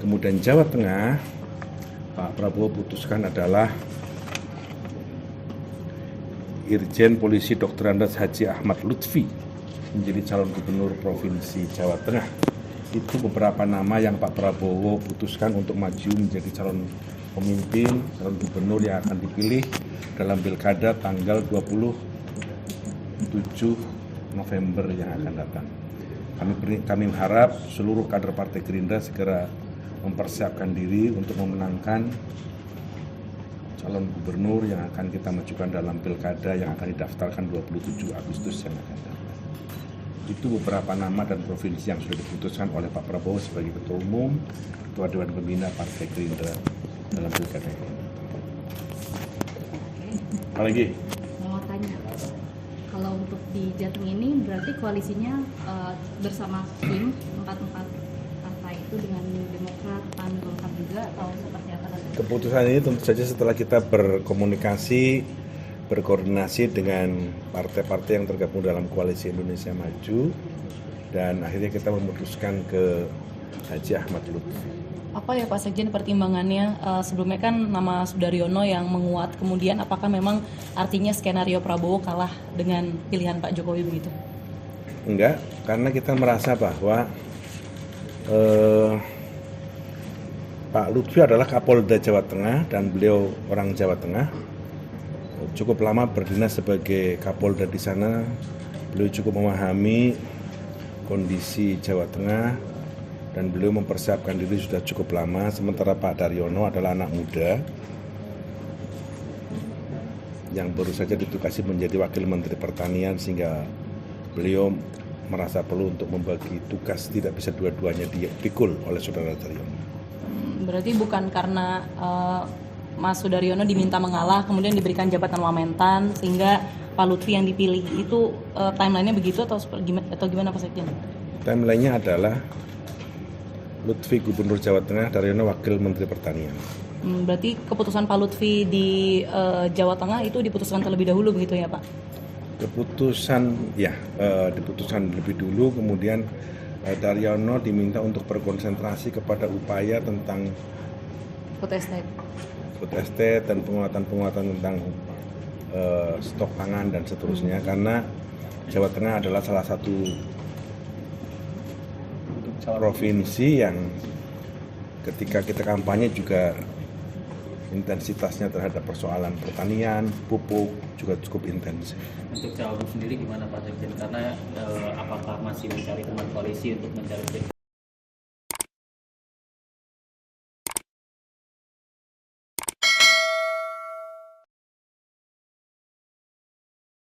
Kemudian Jawa Tengah, Pak Prabowo putuskan adalah Irjen Polisi Dr. Andes Haji Ahmad Lutfi menjadi calon gubernur Provinsi Jawa Tengah. Itu beberapa nama yang Pak Prabowo putuskan untuk maju menjadi calon pemimpin, calon gubernur yang akan dipilih dalam Pilkada tanggal 27 November yang akan datang. Kami harap seluruh kader Partai Gerindra segera mempersiapkan diri untuk memenangkan calon gubernur yang akan kita majukan dalam pilkada yang akan didaftarkan 27 Agustus yang akan datang. Itu beberapa nama dan provinsi yang sudah diputuskan oleh Pak Prabowo sebagai Ketua Umum, Ketua Dewan Pembina Partai Gerindra dalam pilkada ini. Apa lagi? Mau tanya, kalau untuk di Jateng ini berarti koalisinya bersama tim 4 partai itu dengan Demokrat, PAN, Golkar juga atau seperti apa? Keputusan ini tentu saja setelah kita berkoordinasi dengan partai-partai yang tergabung dalam Koalisi Indonesia Maju, dan akhirnya kita memutuskan ke Haji Ahmad Lutfi. Apa ya Pak Sekjen pertimbangannya? Sebelumnya kan nama Sudaryono yang menguat, kemudian apakah memang artinya skenario Prabowo kalah dengan pilihan Pak Jokowi begitu? Enggak, karena kita merasa bahwa Pak Lutfi adalah Kapolda Jawa Tengah dan beliau orang Jawa Tengah. Cukup lama berdinas sebagai Kapolda di sana. Beliau cukup memahami kondisi Jawa Tengah dan beliau mempersiapkan diri sudah cukup lama. Sementara Pak Daryono adalah anak muda yang baru saja ditugasi menjadi Wakil Menteri Pertanian, sehingga beliau merasa perlu untuk membagi tugas, tidak bisa dua-duanya dipikul oleh Saudara Daryono. Berarti bukan karena Mas Sudaryono diminta mengalah kemudian diberikan jabatan wamentan sehingga Pak Lutfi yang dipilih, itu timelinenya begitu atau gimana Pak Sekjen? Timelinenya adalah Lutfi Gubernur Jawa Tengah, Daryono Wakil Menteri Pertanian. Berarti keputusan Pak Lutfi di Jawa Tengah itu diputuskan terlebih dahulu begitu ya Pak? Diputuskan lebih dulu, kemudian Daryono diminta untuk berkonsentrasi kepada upaya tentang Food estate dan penguatan tentang stok pangan dan seterusnya, karena Jawa Tengah adalah salah satu provinsi yang ketika kita kampanye juga intensitasnya terhadap persoalan pertanian, pupuk juga cukup intensif. Untuk Cawagup sendiri gimana Pak Sekjen? Karena apakah masih mencari teman koalisi untuk mencari